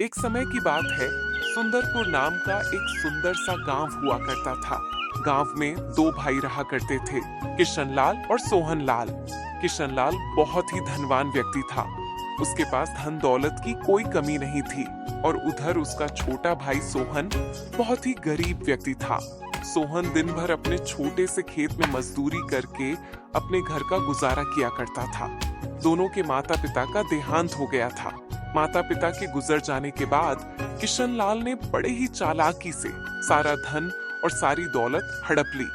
एक समय की बात है। सुंदरपुर नाम का एक सुंदर सा गांव हुआ करता था। गांव में दो भाई रहा करते थे, किशनलाल और सोहनलाल। किशनलाल बहुत ही धनवान व्यक्ति था। उसके पास धन दौलत की कोई कमी नहीं थी और उधर उसका छोटा भाई सोहन बहुत ही गरीब व्यक्ति था। सोहन दिन भर अपने छोटे से खेत में मजदूरी करके अपने घर का गुजारा किया करता था। दोनों के माता पिता का देहांत हो गया था। माता पिता के गुजर जाने के बाद किशनलाल ने बड़े ही चालाकी से सारा धन और सारी दौलत हड़प ली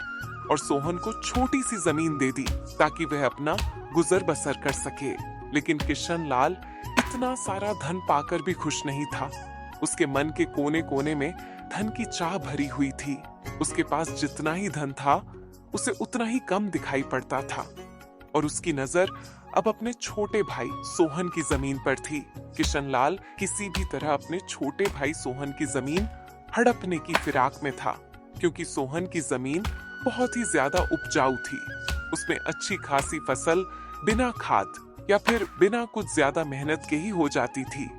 और सोहन को छोटी सी जमीन दे दी ताकि वह अपना गुजर बसर कर सके। लेकिन किशनलाल इतना सारा धन पाकर भी खुश नहीं था। उसके मन के कोने कोने में धन की चाह भरी हुई थी। उसके पास जितना ही धन था उसे उतना ही कम दिखाई पड़ता था और उसकी नजर अब अपने छोटे भाई सोहन की जमीन पर थी। किशनलाल किसी भी तरह अपने छोटे भाई सोहन की जमीन हड़पने की फिराक में था, क्योंकि सोहन की जमीन बहुत ही ज्यादा उपजाऊ थी। उसमें अच्छी खासी फसल बिना खाद या फिर बिना कुछ ज्यादा मेहनत के ही हो जाती थी।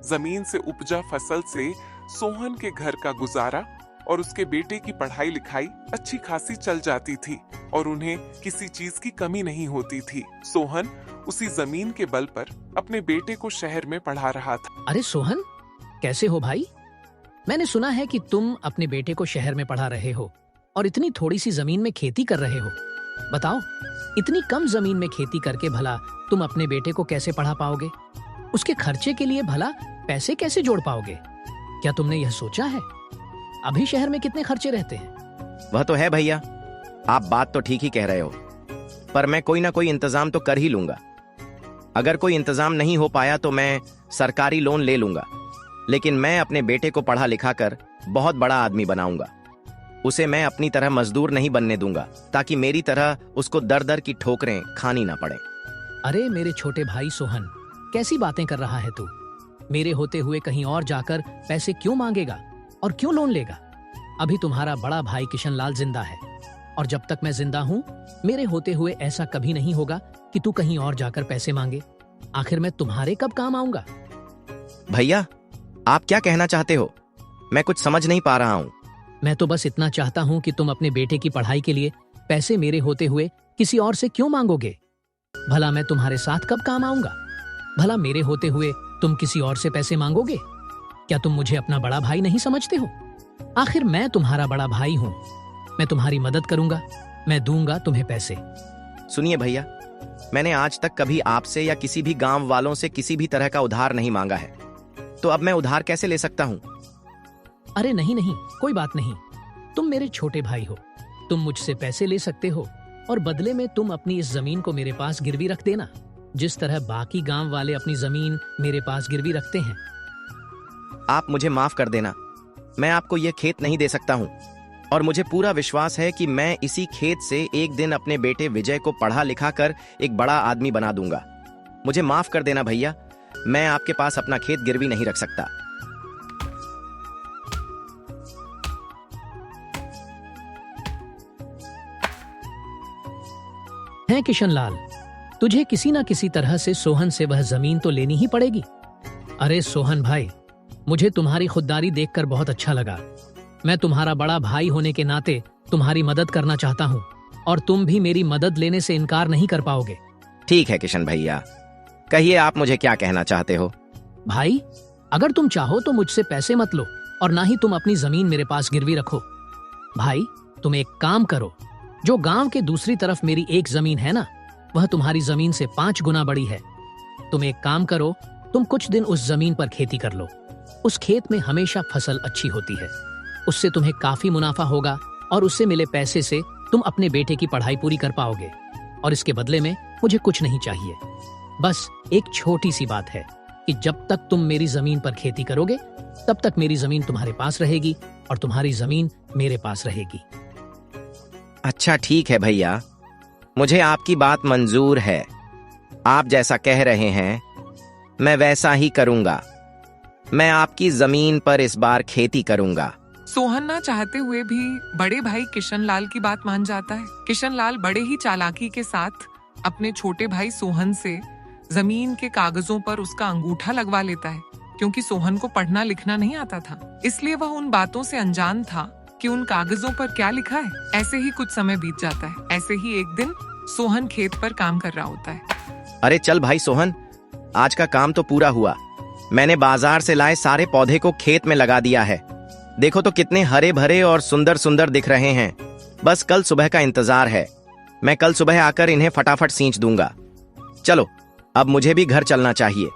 जमीन से उपजा फसल से सोहन के घर का गुजारा और उसके बेटे की पढ़ाई लिखाई अच्छी खासी चल जाती थी और उन्हें किसी चीज की कमी नहीं होती थी। सोहन उसी जमीन के बल पर अपने बेटे को शहर में पढ़ा रहा था। अरे सोहन, कैसे हो भाई? मैंने सुना है कि तुम अपने बेटे को शहर में पढ़ा रहे हो और इतनी थोड़ी सी जमीन में खेती कर रहे हो। बताओ, इतनी कम जमीन में खेती करके भला तुम अपने बेटे को कैसे पढ़ा पाओगे? उसके खर्चे के लिए भला पैसे कैसे जोड़ पाओगे? क्या तुमने यह सोचा है? अभी शहर में कितने खर्चे रहते हैं? वह तो है भैया, आप बात तो ठीक ही कह रहे हो, पर मैं कोई ना कोई इंतजाम तो कर ही लूंगा। अगर कोई इंतजाम नहीं हो पाया तो मैं सरकारी लोन ले लूंगा, लेकिन मैं अपने बेटे को पढ़ा लिखा कर बहुत बड़ा आदमी बनाऊंगा। उसे मैं अपनी तरह मजदूर नहीं बनने दूंगा, ताकि मेरी तरह उसको दर दर की ठोकरें खानी ना पड़े। अरे मेरे छोटे भाई सोहन, कैसी बातें कर रहा है तू? मेरे होते हुए कहीं और जाकर पैसे क्यों मांगेगा और क्यों लोन लेगा? अभी तुम्हारा बड़ा भाई किशनलाल जिंदा है और जब तक मैं जिंदा हूँ मेरे होते हुए ऐसा कभी नहीं होगा कि तू कहीं और जाकर पैसे मांगे। आखिर मैं तुम्हारे कब काम आऊंगा? भैया, आप क्या कहना चाहते हो? मैं कुछ समझ नहीं पा रहा हूँ। मैं तो बस इतना चाहता हूँ कि तुम अपने बेटे की पढ़ाई के लिए पैसे मेरे होते हुए किसी और से क्यों मांगोगे? भला मैं तुम्हारे साथ कब काम आऊंगा? भला मेरे होते हुए तुम किसी और से पैसे मांगोगे? क्या तुम मुझे अपना बड़ा भाई नहीं समझते हो? आखिर मैं तुम्हारा बड़ा भाई हूँ। मैं तुम्हारी मदद करूंगा, मैं दूंगा तुम्हें पैसे। सुनिए भैया, मैंने आज तक कभी आपसे या किसी भी गांव वालों से किसी भी तरह का उधार नहीं मांगा है, तो अब मैं उधार कैसे ले सकता हूँ? अरे नहीं नहीं, कोई बात नहीं। तुम मेरे छोटे भाई हो, तुम मुझसे पैसे ले सकते हो और बदले में तुम अपनी इस जमीन को मेरे पास गिरवी रख देना, जिस तरह बाकी गांव वाले अपनी जमीन मेरे पास गिरवी रखते हैं। आप मुझे माफ कर देना, मैं आपको यह खेत नहीं दे सकता हूँ और मुझे पूरा विश्वास है कि मैं इसी खेत से एक दिन अपने बेटे विजय को पढ़ा लिखा कर एक बड़ा आदमी बना दूंगा। मुझे माफ कर देना भैया, मैं आपके पास अपना खेत गिरवी नहीं रख सकता। हैं किशनलाल, तुझे किसी ना किसी तरह से सोहन से वह जमीन तो लेनी ही पड़ेगी। अरे सोहन भाई, मुझे तुम्हारी खुददारी देखकर बहुत अच्छा लगा। मैं तुम्हारा बड़ा भाई होने के नाते तुम्हारी मदद करना चाहता हूँ और तुम भी मेरी मदद लेने से इनकार नहीं कर पाओगे। ठीक है किशन भैया, कहिए आप मुझे क्या कहना चाहते हो? भाई, अगर तुम चाहो तो मुझसे पैसे मत लो और ना ही तुम अपनी जमीन मेरे पास गिरवी रखो। भाई, तुम एक काम करो, जो गांव के दूसरी तरफ मेरी एक जमीन है ना, वह तुम्हारी जमीन से 5 गुना बड़ी है। तुम एक काम करो, तुम कुछ दिन उस जमीन पर खेती कर लो। उस खेत में हमेशा फसल अच्छी होती है, उससे तुम्हें काफी मुनाफा होगा और उससे मिले पैसे से तुम अपने बेटे की पढ़ाई पूरी कर पाओगे। और इसके बदले में मुझे कुछ नहीं चाहिए, बस एक छोटी सी बात है कि जब तक तुम मेरी जमीन पर खेती करोगे तब तक मेरी जमीन तुम्हारे पास रहेगी और तुम्हारी जमीन मेरे पास रहेगी। अच्छा ठीक है भैया, मुझे आपकी बात मंजूर है। आप जैसा कह रहे हैं मैं वैसा ही करूंगा। मैं आपकी जमीन पर इस बार खेती करूंगा। सोहन ना चाहते हुए भी बड़े भाई किशनलाल की बात मान जाता है। किशनलाल बड़े ही चालाकी के साथ अपने छोटे भाई सोहन से जमीन के कागजों पर उसका अंगूठा लगवा लेता है क्योंकि सोहन को पढ़ना लिखना नहीं आता था, इसलिए वह उन बातों से अनजान था कि उन कागजों पर क्या लिखा है। ऐसे ही कुछ समय बीत जाता है। ऐसे ही एक दिन सोहन खेत पर काम कर रहा होता है। अरे चल भाई सोहन, आज का काम तो पूरा हुआ। मैंने बाजार से लाए सारे पौधे को खेत में लगा दिया है। देखो तो कितने हरे भरे और सुंदर सुंदर दिख रहे हैं। बस कल सुबह का इंतजार है। मैं कल सुबह आकर इन्हें फटाफट सींच दूंगा। चलो, अब मुझे भी घर चलना चाहिए।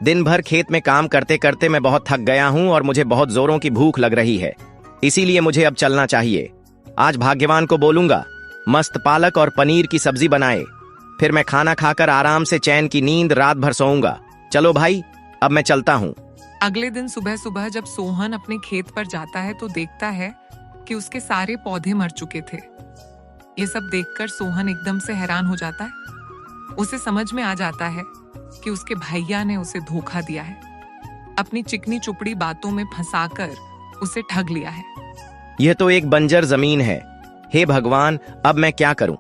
दिन भर खेत में काम करते करते मैं बहुत थक गया हूं और मुझे बहुत जोरों की भूख लग रही है, इसीलिए मुझे अब चलना चाहिए। आज भाग्यवान को बोलूंगा मस्त पालक और पनीर की सब्जी बनाए, फिर मैं खाना खाकर आराम से चैन की नींद रात भर सोऊंगा। चलो भाई, अब मैं चलता हूँ। अगले दिन सुबह सुबह जब सोहन अपने खेत पर जाता है तो देखता है कि उसके सारे पौधे मर चुके थे। ये सब देखकर सोहन एकदम से हैरान हो जाता है। उसे समझ में आ जाता है कि उसके भैया ने उसे धोखा दिया है, अपनी चिकनी चुपड़ी बातों में फंसाकर उसे ठग लिया है। यह तो एक बंजर जमीन है। हे भगवान, अब मैं क्या करूं?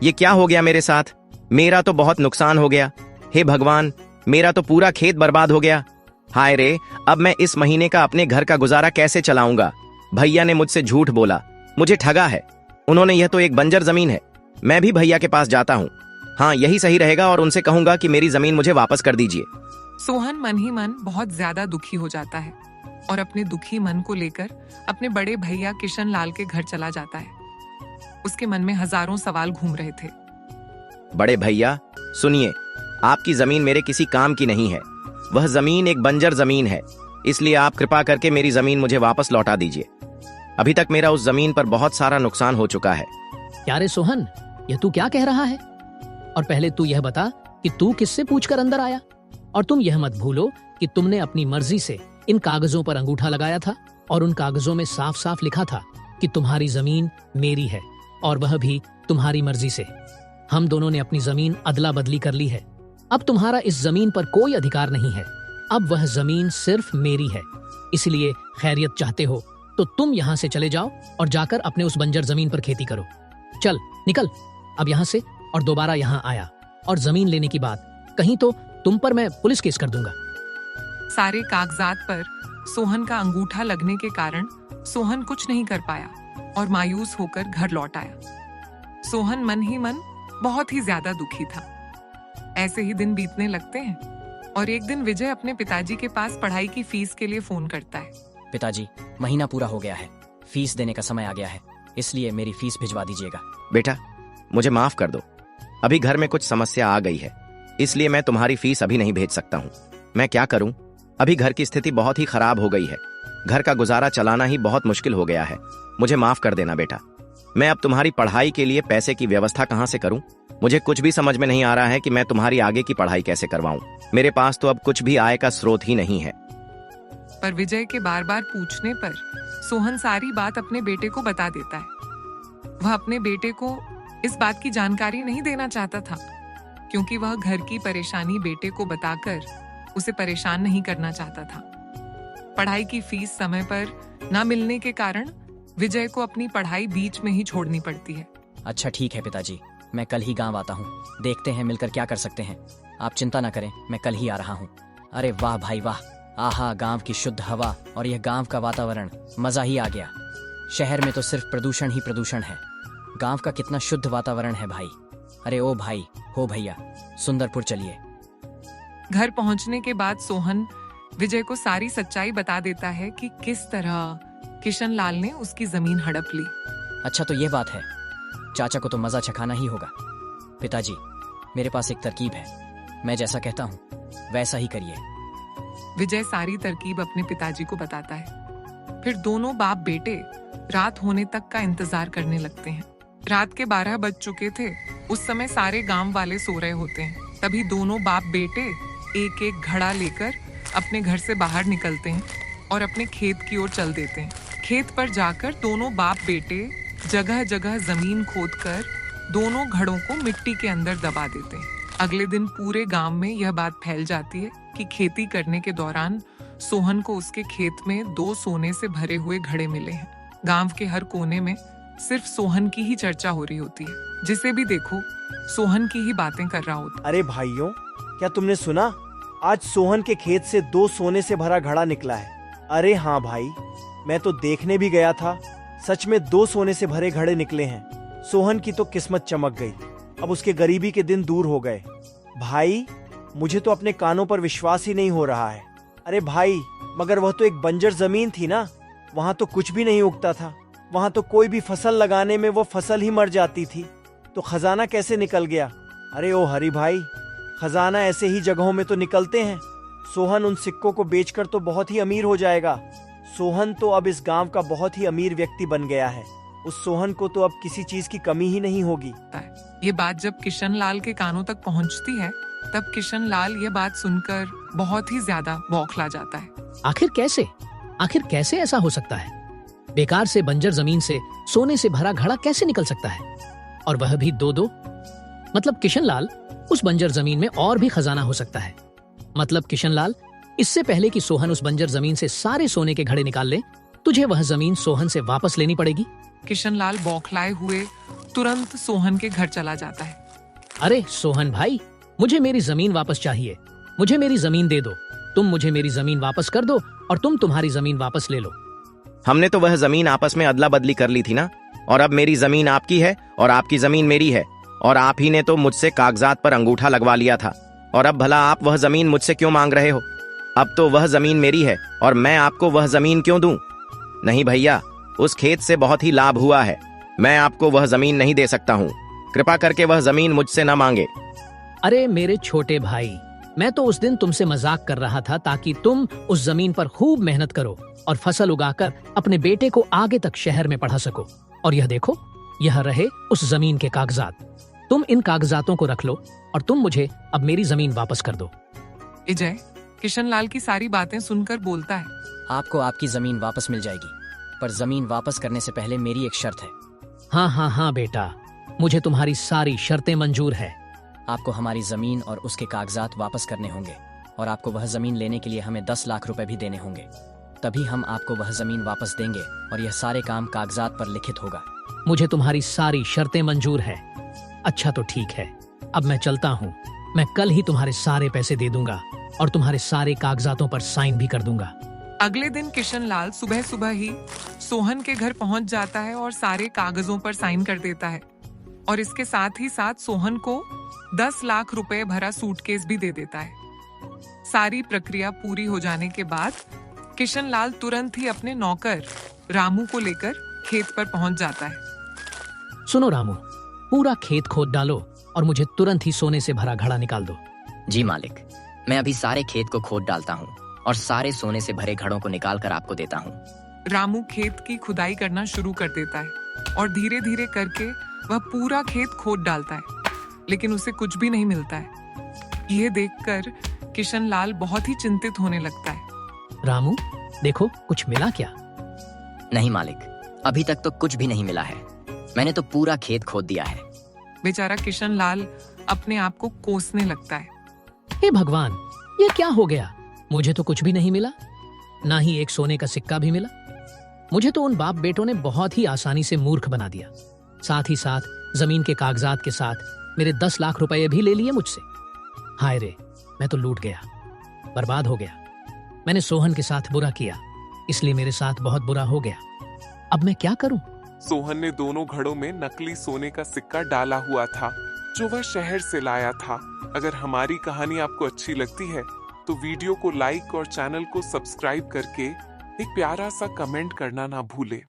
ये क्या हो गया मेरे साथ? मेरा तो बहुत नुकसान हो गया। हे भगवान, मेरा तो पूरा खेत बर्बाद हो गया। हाय रे, अब मैं इस महीने का अपने घर का गुजारा कैसे चलाऊंगा? भैया ने मुझसे झूठ बोला, मुझे ठगा है उन्होंने। यह तो एक बंजर जमीन है। मैं भी भैया के पास जाता हूँ। हाँ, यही सही रहेगा और उनसे कहूंगा कि मेरी जमीन मुझे वापस कर दीजिए। सोहन मन ही मन बहुत ज्यादा दुखी हो जाता है और अपने दुखी मन को लेकर अपने बड़े भैया किशन लाल के घर चला जाता है। उसके मन में हजारों सवाल घूम रहे थे। बड़े भैया सुनिए, आपकी जमीन मेरे किसी काम की नहीं है। वह जमीन एक बंजर जमीन है, इसलिए आप कृपा करके मेरी जमीन मुझे वापस लौटा दीजिए। अभी तक मेरा उस जमीन पर बहुत सारा नुकसान हो चुका है। क्या रे सोहन, यह तू क्या कह रहा है? और पहले तू यह बता कि तू किससे पूछकर अंदर आया? और तुम यह मत भूलो कि तुमने अपनी मर्जी से इन कागजों पर अंगूठा लगाया था और उन कागजों में साफ साफ लिखा था कि तुम्हारी जमीन मेरी है, और वह भी तुम्हारी मर्जी से। हम दोनों ने अपनी जमीन अदला बदली कर ली है। अब तुम्हारा इस जमीन पर कोई अधिकार नहीं है। अब वह जमीन सिर्फ मेरी है। इसलिए खैरियत चाहते हो तो तुम यहाँ से चले जाओ और जाकर अपने उस बंजर जमीन पर खेती करो। चल निकल अब यहाँ से, और दोबारा यहाँ आया और जमीन लेने की बात कहीं तो तुम पर मैं पुलिस केस कर दूंगा। सारे कागजात पर सोहन का अंगूठा लगने के कारण सोहन कुछ नहीं कर पाया और मायूस होकर घर लौट आया। सोहन मन ही मन बहुत ही ज्यादा दुखी था। ऐसे ही दिन बीतने लगते हैं और एक दिन विजय अपने पिताजी के पास पढ़ाई की फीस के लिए फोन करता है। पिताजी, महीना पूरा हो गया है, फीस देने का समय आ गया है, इसलिए मेरी फीस भिजवा दीजिएगा। बेटा, मुझे माफ कर दो। अभी घर में कुछ समस्या आ गई है, इसलिए मैं तुम्हारी फीस अभी नहीं भेज सकता हूँ। मैं क्या करूँ? अभी घर की स्थिति बहुत ही खराब हो गई है। घर का गुजारा चलाना ही बहुत मुश्किल हो गया है। मुझे माफ कर देना बेटा। मैं अब तुम्हारी पढ़ाई के लिए पैसे की व्यवस्था कहाँ से करूँ? मुझे कुछ भी समझ में नहीं आ रहा है कि मैं तुम्हारी आगे की पढ़ाई कैसे करवाऊँ। मेरे पास तो अब कुछ भी आय का स्रोत ही नहीं है। पर विजय के बार बार पूछने पर सोहन सारी बात अपने बेटे को बता देता है। वह अपने बेटे को इस बात की जानकारी नहीं देना चाहता था, क्योंकि वह घर की परेशानी बेटे को बताकर उसे परेशान नहीं करना चाहता था। पढ़ाई की फीस समय पर न मिलने के कारण विजय को अपनी पढ़ाई बीच में ही छोड़नी पड़ती है। अच्छा ठीक है पिताजी, मैं कल ही गांव आता हूँ। देखते हैं मिलकर क्या कर सकते हैं। आप चिंता न करें, मैं कल ही आ रहा हूँ। अरे वाह भाई वाह, आहा, गांव की शुद्ध हवा और यह गांव का वातावरण, मजा ही आ गया। शहर में तो सिर्फ प्रदूषण ही प्रदूषण है। गांव का कितना शुद्ध वातावरण है भाई। अरे ओ भाई, हो भैया, सुंदरपुर चलिए। घर पहुंचने के बाद सोहन विजय को सारी सच्चाई बता देता है कि किस तरह किशन लाल ने उसकी जमीन हड़प ली। अच्छा तो ये बात है, चाचा को तो मजा चखाना ही होगा। पिताजी, मेरे पास एक तरकीब है, मैं जैसा कहता हूँ वैसा ही करिए। विजय सारी तरकीब अपने पिताजी को बताता है। फिर दोनों बाप बेटे रात होने तक का इंतजार करने लगते हैं। रात के 12 बज चुके थे। उस समय सारे गांव वाले सो रहे होते हैं। तभी दोनों बाप बेटे एक एक घड़ा लेकर अपने घर से बाहर निकलते हैं और अपने खेत की ओर चल देते हैं। खेत पर जाकर दोनों बाप बेटे जगह जगह जमीन खोदकर दोनों घड़ों को मिट्टी के अंदर दबा देते हैं। अगले दिन पूरे गांव में यह बात फैल जाती है कि खेती करने के दौरान सोहन को उसके खेत में 2 सोने से भरे हुए घड़े मिले हैं। गांव के हर कोने में सिर्फ सोहन की ही चर्चा हो रही होती है। जिसे भी देखो सोहन की ही बातें कर रहा होता। अरे भाइयों, क्या तुमने सुना? आज सोहन के खेत से 2 सोने से भरा घड़ा निकला है। अरे हाँ भाई, मैं तो देखने भी गया था, सच में 2 सोने से भरे घड़े निकले हैं। सोहन की तो किस्मत चमक गई, अब उसके गरीबी के दिन दूर हो गए। भाई, मुझे तो अपने कानों पर विश्वास ही नहीं हो रहा है। अरे भाई, मगर वह तो एक बंजर जमीन थी ना, वहां तो कुछ भी नहीं उगता था, वहां तो कोई भी फसल लगाने में वो फसल ही मर जाती थी, तो खजाना कैसे निकल गया? अरे ओ हरी भाई, खजाना ऐसे ही जगहों में तो निकलते हैं। सोहन उन सिक्कों को बेचकर तो बहुत ही अमीर हो जाएगा। सोहन तो अब इस गांव का बहुत ही अमीर व्यक्ति बन गया है। उस सोहन को तो अब किसी चीज की कमी ही नहीं होगी। ये बात जब किशन लाल के कानों तक पहुंचती है, तब किशन लाल ये बात सुनकर बहुत ही ज्यादा बौखला जाता है। आखिर कैसे ऐसा हो सकता है? बेकार से बंजर जमीन से सोने से भरा घड़ा कैसे निकल सकता है? और वह भी 2-2? मतलब किशन लाल, उस बंजर जमीन में और भी खजाना हो सकता है। मतलब किशन लाल, इससे पहले कि सोहन उस बंजर जमीन से सारे सोने के घड़े निकाल ले, तुझे वह जमीन सोहन से वापस लेनी पड़ेगी। किशन लाल बौखलाए हुए तुरंत सोहन के घर चला जाता है। अरे सोहन भाई, मुझे मेरी जमीन वापस चाहिए। मुझे मेरी जमीन दे दो। तुम मुझे मेरी जमीन वापस कर दो और तुम तुम्हारी जमीन वापस ले लो। हमने तो वह जमीन आपस में अदला बदली कर ली थी ना, और अब मेरी जमीन आपकी है और आपकी जमीन मेरी है, और आप ही ने तो मुझसे कागजात पर अंगूठा लगवा लिया था, और अब भला आप वह जमीन मुझसे क्यों मांग रहे हो? अब तो वह जमीन मेरी है और मैं आपको वह जमीन क्यों दूं? नहीं भैया, उस खेत से बहुत ही लाभ हुआ है, मैं आपको वह जमीन नहीं दे सकता हूँ। कृपा करके वह जमीन मुझसे न मांगे। अरे मेरे छोटे भाई, मैं तो उस दिन तुमसे मजाक कर रहा था ताकि तुम उस जमीन पर खूब मेहनत करो और फसल उगाकर अपने बेटे को आगे तक शहर में पढ़ा सको। और यह देखो, यह रहे उस जमीन के कागजात। तुम इन कागजातों को रख लो और तुम मुझे अब मेरी जमीन वापस कर दो। विजय किशन लाल की सारी बातें सुनकर बोलता है, आपको आपकी जमीन वापस मिल जाएगी, पर जमीन वापस करने से पहले मेरी एक शर्त है। हाँ बेटा, मुझे तुम्हारी सारी शर्तें मंजूर है। आपको हमारी जमीन और उसके कागजात वापस करने होंगे, और आपको वह जमीन लेने के लिए हमें 10 लाख रुपए भी देने होंगे। तभी हम आपको वह जमीन वापस देंगे और यह सारे काम कागजात पर लिखित होगा। मुझे तुम्हारी सारी शर्तें मंजूर है। अच्छा तो ठीक है, अब मैं चलता हूँ। मैं कल ही तुम्हारे सारे पैसे दे दूंगा और तुम्हारे सारे कागजातों पर साइन भी कर दूंगा। अगले दिन किशन लाल सुबह सुबह ही सोहन के घर पहुंच जाता है और सारे कागजों पर साइन कर देता है, और इसके साथ ही साथ सोहन को 10 लाख रुपए भरा सूटकेस भी दे देता है। सारी प्रक्रिया पूरी हो जाने के बाद किशन लाल तुरंत ही अपने नौकर रामू को लेकर खेत पर पहुंच जाता है। सुनो रामू, पूरा खेत खोद डालो और मुझे तुरंत ही सोने से भरा घड़ा निकाल दो। जी मालिक, मैं अभी सारे खेत को खोद डालता हूँ और सारे सोने से भरे घड़ों को निकाल कर आपको देता हूँ। रामू खेत की खुदाई करना शुरू कर देता है और धीरे धीरे करके वह पूरा खेत खोद डालता है, लेकिन उसे कुछ भी नहीं मिलता है। यह देखकर किशन लाल बहुत ही चिंतित होने लगता है। रामू, देखो कुछ मिला क्या? नहीं मालिक, अभी तक तो कुछ भी नहीं मिला है। मैंने तो पूरा खेत खोद दिया है। बेचारा किशन लाल अपने आप को कोसने लगता है। हे भगवान, ये क्या हो गया? मुझे तो कुछ भी नहीं मिला, ना ही एक सोने का सिक्का भी मिला। मुझे तो उन बाप बेटों ने बहुत ही आसानी से मूर्ख बना दिया। साथ ही साथ जमीन के कागजात के साथ मेरे 10 लाख रुपए भी ले लिए मुझसे। हाय रे, मैं तो लूट गया, बर्बाद हो गया। मैंने सोहन के साथ बुरा किया, इसलिए मेरे साथ बहुत बुरा हो गया। अब मैं क्या करूं? सोहन ने दोनों घड़ों में नकली सोने का सिक्का डाला हुआ था, जो वह शहर से लाया था। अगर हमारी कहानी आपको अच्छी लगती है तो वीडियो को लाइक और चैनल को सब्सक्राइब करके एक प्यारा सा कमेंट करना ना भूले।